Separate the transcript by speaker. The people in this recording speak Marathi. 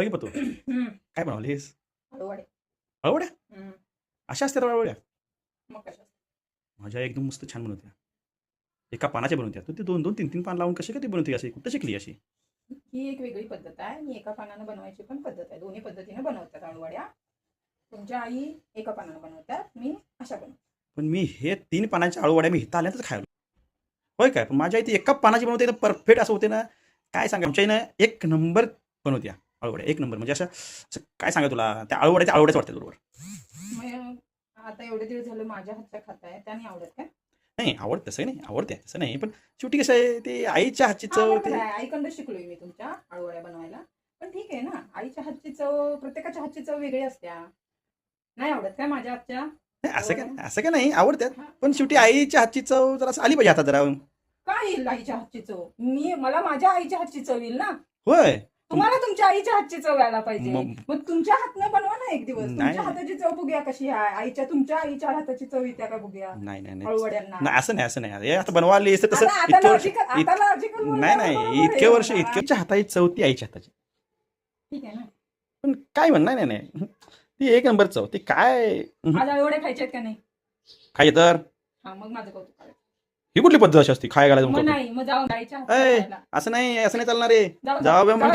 Speaker 1: बघ तू
Speaker 2: हम्म.
Speaker 1: काय बनवलीस?
Speaker 2: अळूवडे.
Speaker 1: अळवड्या
Speaker 2: हम्म.
Speaker 1: अशा असतात अळवड्या?
Speaker 2: मग कशा?
Speaker 1: माझ्या एकदम मस्त छान बनवत्या. एका पानाच्या बनवत्या. तू ते 2-2, 3-3 पान लावून कशी काय ती बनवते अशी? कुठं शिकली अशी?
Speaker 2: ही एक वेगळी पद्धत आहे. मी एका पानानं बनवायची पण पद्धत आहे. दोन्ही पद्धतीने बनवतात अळूवड्या. तुमच्या आई एका पानानं बनवतात, मी अशा बनवते.
Speaker 1: पण मी हे 3 पानाच्या अळूवड्या मी इथं आल्यानंतर खायलो. होय काय? पण माझ्या इथे एका पानाची बनवते तर परफेक्ट असं होते ना, काय सांगा आमच्या इथं एक नंबर बनवत्या अळूवड्या. एक नंबर म्हणजे असं असं काय सांगा तुला, त्या अळूवड्याच्या वाटतात बरोबर.
Speaker 2: मग आता एवढे दिवस झालं माझ्या हातच्या खाताय, त्याने आवडत काय?
Speaker 1: नाही आवडतं तसं नाही, आवडते तसं नाही. पण शेवटी कसं आहे ते आईच्या हातची चव ते
Speaker 2: आईकडं शिकलोय मी तुमच्या अळूवड्या बनवायला. पण ठीक आहे ना, आईच्या हातची चव, प्रत्येकाच्या हातची चव वेगळी असत्या. नाही आवडत काय माझ्या हातच्या?
Speaker 1: नाही असं काय नाही आवडतात.
Speaker 2: हा.
Speaker 1: पण शेवटी आईच्या हातची चव जरा आली पाहिजे हातात जरा.
Speaker 2: काय येईल आईच्या हातची चव? मला माझ्या आईच्या हातची चव येईल ना.
Speaker 1: होय
Speaker 2: तुम्हाला तुमच्या आईच्या हातची चव यायला पाहिजे.
Speaker 1: मग-
Speaker 2: मग तुमच्या हातनं बनवा ना एक दिवस.
Speaker 1: नाही.
Speaker 2: तुमच्या हाताची चव बघूया कशी आहे. तुमच्या आईच्या हाताची चव येत्या का बघूया
Speaker 1: नाही नाही नाही
Speaker 2: अळूवड्यांना.
Speaker 1: नाही, असं नाही हे आता बनवायला असतं तसं
Speaker 2: आता
Speaker 1: इतकं वर्ष
Speaker 2: लॉजिकल
Speaker 1: नाही नाही इतके वर्ष इतक्याच्या हाताची चव ती आईच्या हाताची.
Speaker 2: ठीक आहे ना.
Speaker 1: पण काय म्हण नाही नाही नाही ती एक नंबर चव ती काय
Speaker 2: आज अळूवड्या खायच्यात का नाही?
Speaker 1: खाय तर
Speaker 2: हा, मग माझं कौतुक करायचं.
Speaker 1: ही कुठली पद्धत अशी असते खाय घालायचं
Speaker 2: मग
Speaker 1: म्हणतो?
Speaker 2: नाही, मग जाऊन आईच्या
Speaker 1: ऐ,
Speaker 2: हातात
Speaker 1: असं नाही चालणार रे.
Speaker 2: जाऊ
Speaker 1: जाऊ
Speaker 2: जाऊ.
Speaker 1: मग